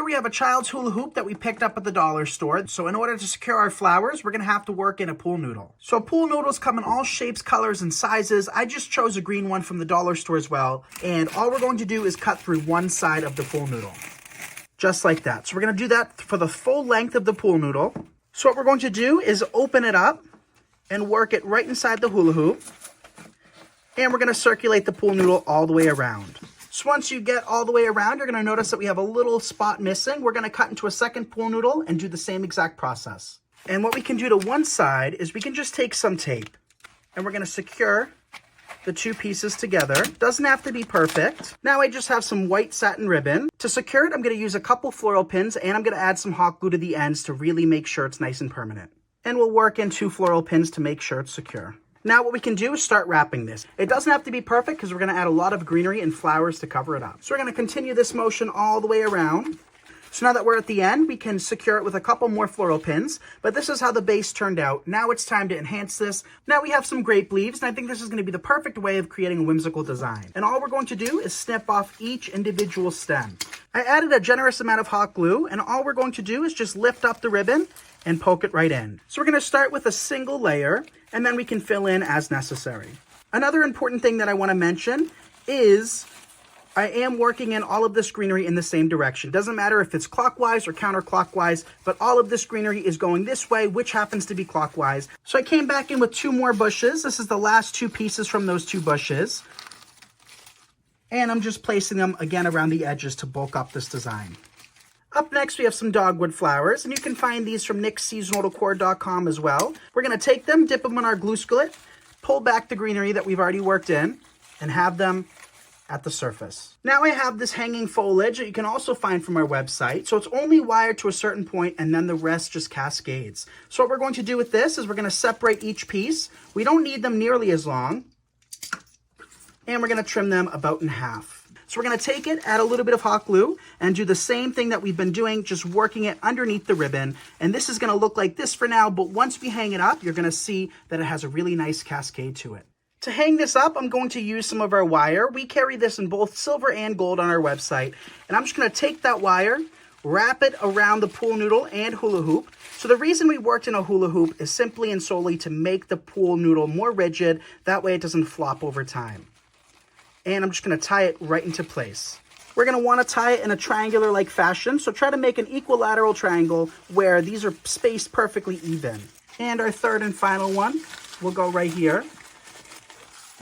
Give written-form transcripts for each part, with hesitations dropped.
Here we have a child's hula hoop that we picked up at the dollar store. So in order to secure our flowers, we're gonna have to work in a pool noodle. So pool noodles come in all shapes, colors, and sizes. I just chose a green one from the dollar store as well. And all we're going to do is cut through one side of the pool noodle. Just like that. So we're gonna do that for the full length of the pool noodle. So what we're going to do is open it up and work it right inside the hula hoop. And we're gonna circulate the pool noodle all the way around. So once you get all the way around, you're gonna notice that we have a little spot missing. We're gonna cut into a second pool noodle and do the same exact process. And what we can do to one side is we can just take some tape and we're gonna secure the two pieces together. Doesn't have to be perfect. Now I just have some white satin ribbon. To secure it, I'm gonna use a couple floral pins and I'm gonna add some hot glue to the ends to really make sure it's nice and permanent. And we'll work in 2 floral pins to make sure it's secure. Now what we can do is start wrapping this. It doesn't have to be perfect because we're going to add a lot of greenery and flowers to cover it up. So we're going to continue this motion all the way around. So now that we're at the end, we can secure it with a couple more floral pins, but this is how the base turned out. Now it's time to enhance this. Now we have some grape leaves, and I think this is going to be the perfect way of creating a whimsical design. And all we're going to do is snip off each individual stem. I added a generous amount of hot glue, and all we're going to do is just lift up the ribbon and poke it right in. So we're going to start with a single layer, and then we can fill in as necessary. Another important thing that I want to mention is I am working in all of this greenery in the same direction. Doesn't matter if it's clockwise or counterclockwise, but all of this greenery is going this way, which happens to be clockwise. So I came back in with 2 more bushes. This is the last 2 pieces from those 2 bushes. And I'm just placing them again around the edges to bulk up this design. Up next, we have some dogwood flowers, and you can find these from nixseasonaldecor.com as well. We're going to take them, dip them in our glue skillet, pull back the greenery that we've already worked in, and have them at the surface. Now I have this hanging foliage that you can also find from our website. So it's only wired to a certain point, and then the rest just cascades. So what we're going to do with this is we're going to separate each piece. We don't need them nearly as long, and we're going to trim them about in half. So we're going to take it, add a little bit of hot glue, and do the same thing that we've been doing, just working it underneath the ribbon. And this is going to look like this for now, but once we hang it up, you're going to see that it has a really nice cascade to it. To hang this up, I'm going to use some of our wire. We carry this in both silver and gold on our website. And I'm just going to take that wire, wrap it around the pool noodle and hula hoop. So the reason we worked in a hula hoop is simply and solely to make the pool noodle more rigid. That way it doesn't flop over time. And I'm just going to tie it right into place. We're going to want to tie it in a triangular-like fashion, so try to make an equilateral triangle where these are spaced perfectly even. And our third and final one will go right here.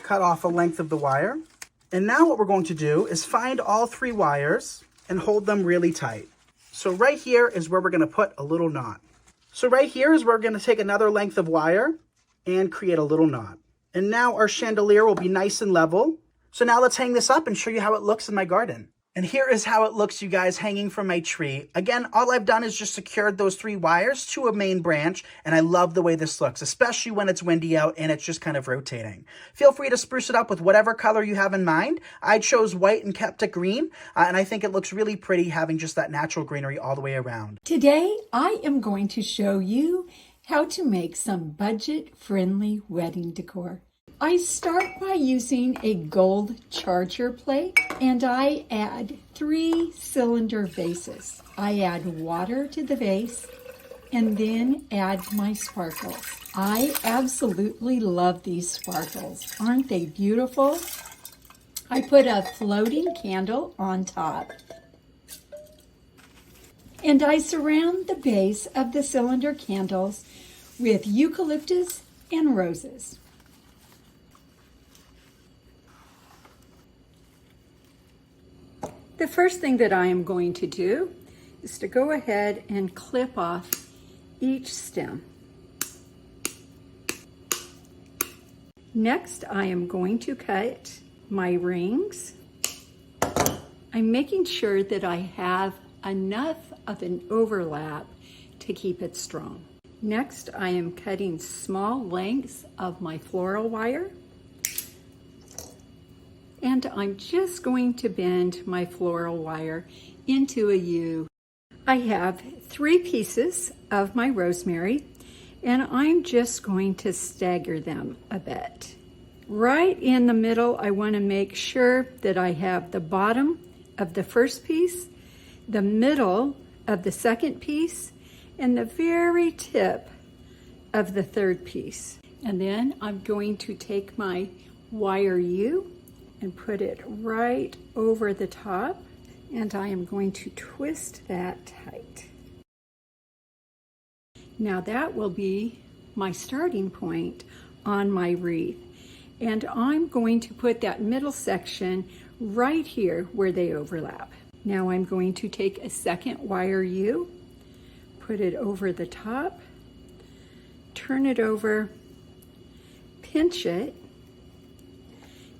Cut off a length of the wire. And now what we're going to do is find all 3 wires and hold them really tight. So right here is where we're going to put a little knot. So right here is where we're going to take another length of wire and create a little knot. And now our chandelier will be nice and level. So now let's hang this up and show you how it looks in my garden. And here is how it looks, you guys, hanging from my tree. Again, all I've done is just secured those 3 wires to a main branch, and I love the way this looks, especially when it's windy out and it's just kind of rotating. Feel free to spruce it up with whatever color you have in mind. I chose white and kept it green, and I think it looks really pretty having just that natural greenery all the way around. Today, I am going to show you how to make some budget-friendly wedding decor. I start by using a gold charger plate, and I add 3 cylinder vases. I add water to the vase and then add my sparkles. I absolutely love these sparkles. Aren't they beautiful? I put a floating candle on top, and I surround the base of the cylinder candles with eucalyptus and roses. The first thing that I am going to do is to go ahead and clip off each stem. Next, I am going to cut my rings. I'm making sure that I have enough of an overlap to keep it strong. Next, I am cutting small lengths of my floral wire. And I'm just going to bend my floral wire into a U. I have 3 pieces of my rosemary, and I'm just going to stagger them a bit. Right in the middle, I want to make sure that I have the bottom of the first piece the middle of the second piece and the very tip of the third piece. And then I'm going to take my wire U and put it right over the top, and I am going to twist that tight. Now that will be my starting point on my wreath. And I'm going to put that middle section right here where they overlap. Now I'm going to take a second wire U, put it over the top, turn it over, pinch it.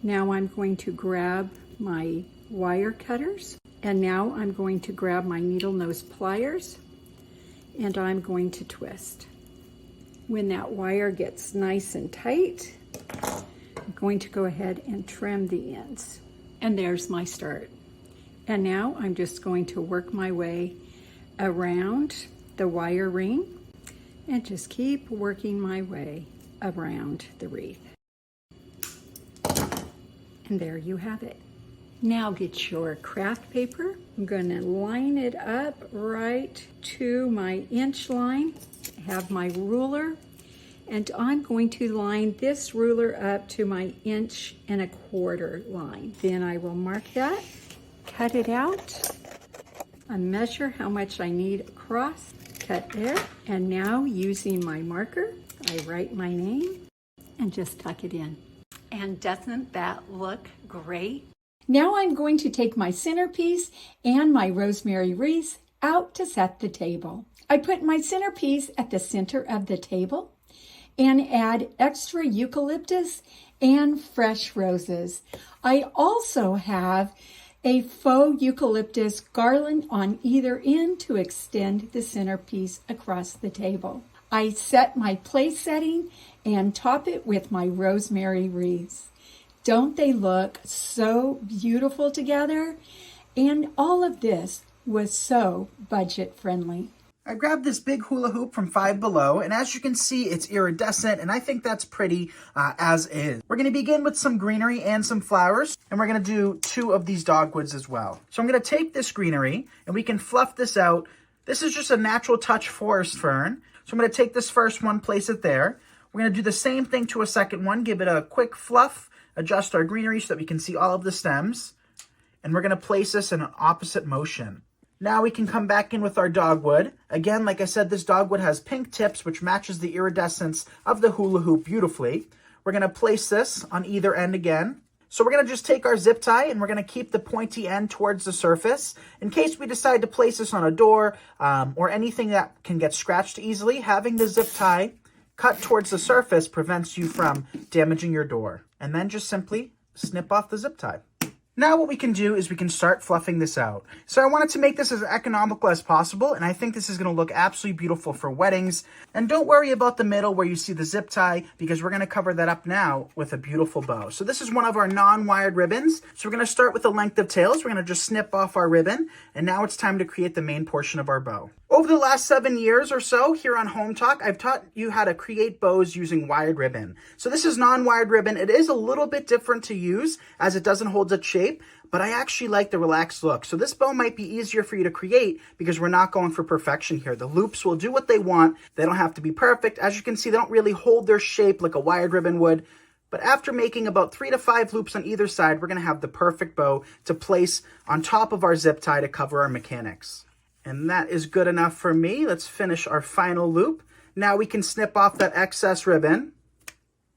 Now I'm going to grab my wire cutters, and now I'm going to grab my needle nose pliers, and I'm going to twist. When that wire gets nice and tight, I'm going to go ahead and trim the ends. And there's my start. And now I'm just going to work my way around the wire ring and just keep working my way around the wreath. And there you have it. Now get your craft paper. I'm going to line it up right to my inch line. I have my ruler, and I'm going to line this ruler up to my 1.25 inch line. Then I will mark that, cut it out, and measure how much I need across. Cut there, and now using my marker, I write my name and just tuck it in. And doesn't that look great? Now I'm going to take my centerpiece and my rosemary wreath out to set the table. I put my centerpiece at the center of the table and add extra eucalyptus and fresh roses. I also have a faux eucalyptus garland on either end to extend the centerpiece across the table. I set my place setting and top it with my rosemary wreaths. Don't they look so beautiful together? And all of this was so budget friendly. I grabbed this big hula hoop from Five Below, and as you can see, it's iridescent, and I think that's pretty as is. We're going to begin with some greenery and some flowers, and we're going to do 2 of these dogwoods as well. So I'm going to take this greenery, and we can fluff this out. This is just a natural touch forest fern. So I'm going to take this first one, place it there. We're going to do the same thing to a second one, give it a quick fluff, adjust our greenery so that we can see all of the stems, and we're going to place this in an opposite motion. Now we can come back in with our dogwood. Again, like I said, this dogwood has pink tips, which matches the iridescence of the hula hoop beautifully. We're going to place this on either end again. So we're going to just take our zip tie and we're going to keep the pointy end towards the surface. In case we decide to place this on a door or anything that can get scratched easily, having the zip tie cut towards the surface prevents you from damaging your door. And then just simply snip off the zip tie. Now what we can do is we can start fluffing this out. So I wanted to make this as economical as possible, and I think this is going to look absolutely beautiful for weddings. And don't worry about the middle where you see the zip tie, because we're going to cover that up now with a beautiful bow. So this is one of our non-wired ribbons. So we're going to start with the length of tails. We're going to just snip off our ribbon, and now it's time to create the main portion of our bow. Over the last 7 years or so here on Hometalk, I've taught you how to create bows using wired ribbon. So this is non-wired ribbon. It is a little bit different to use as it doesn't hold its shape, but I actually like the relaxed look. So this bow might be easier for you to create because we're not going for perfection here. The loops will do what they want. They don't have to be perfect. As you can see, they don't really hold their shape like a wired ribbon would. But after making about 3 to 5 loops on either side, we're going to have the perfect bow to place on top of our zip tie to cover our mechanics. And that is good enough for me. Let's finish our final loop. Now we can snip off that excess ribbon.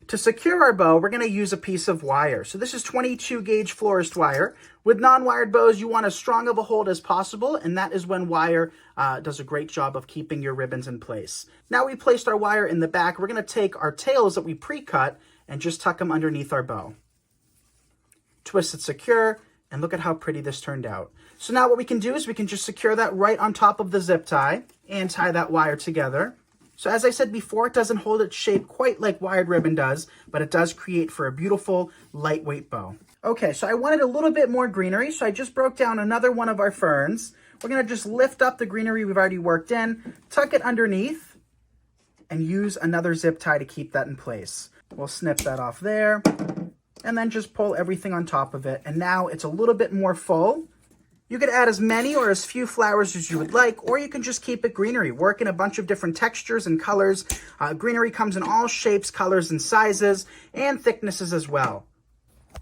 To secure our bow, we're going to use a piece of wire. So this is 22 gauge florist wire. With non-wired bows, you want as strong of a hold as possible, and that is when wire does a great job of keeping your ribbons in place. Now we placed our wire in the back. We're going to take our tails that we pre-cut and just tuck them underneath our bow. Twist it secure, and look at how pretty this turned out. So now what we can do is we can just secure that right on top of the zip tie and tie that wire together. So as I said before, it doesn't hold its shape quite like wired ribbon does, but it does create for a beautiful, lightweight bow. Okay, so I wanted a little bit more greenery, so I just broke down another one of our ferns. We're going to just lift up the greenery we've already worked in, tuck it underneath, and use another zip tie to keep that in place. We'll snip that off there, and then just pull everything on top of it. And now it's a little bit more full, You could add as many or as few flowers as you would like, or you can just keep it greenery. Work in a bunch of different textures and colors. Greenery comes in all shapes, colors, and sizes, and thicknesses as well.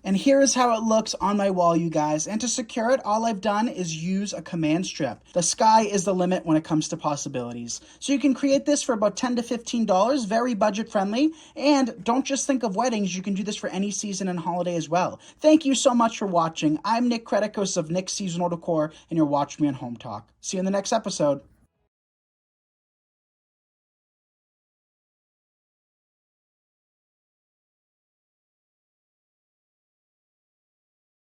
And here is how it looks on my wall, you guys. And to secure it, all I've done is use a command strip. The sky is the limit when it comes to possibilities. So you can create this for about $10 to $15, very budget friendly. And don't just think of weddings, you can do this for any season and holiday as well. Thank you so much for watching. I'm Nick Kretikos of Nick's Seasonal Decor, and you're watching me on Home Talk. See you in the next episode.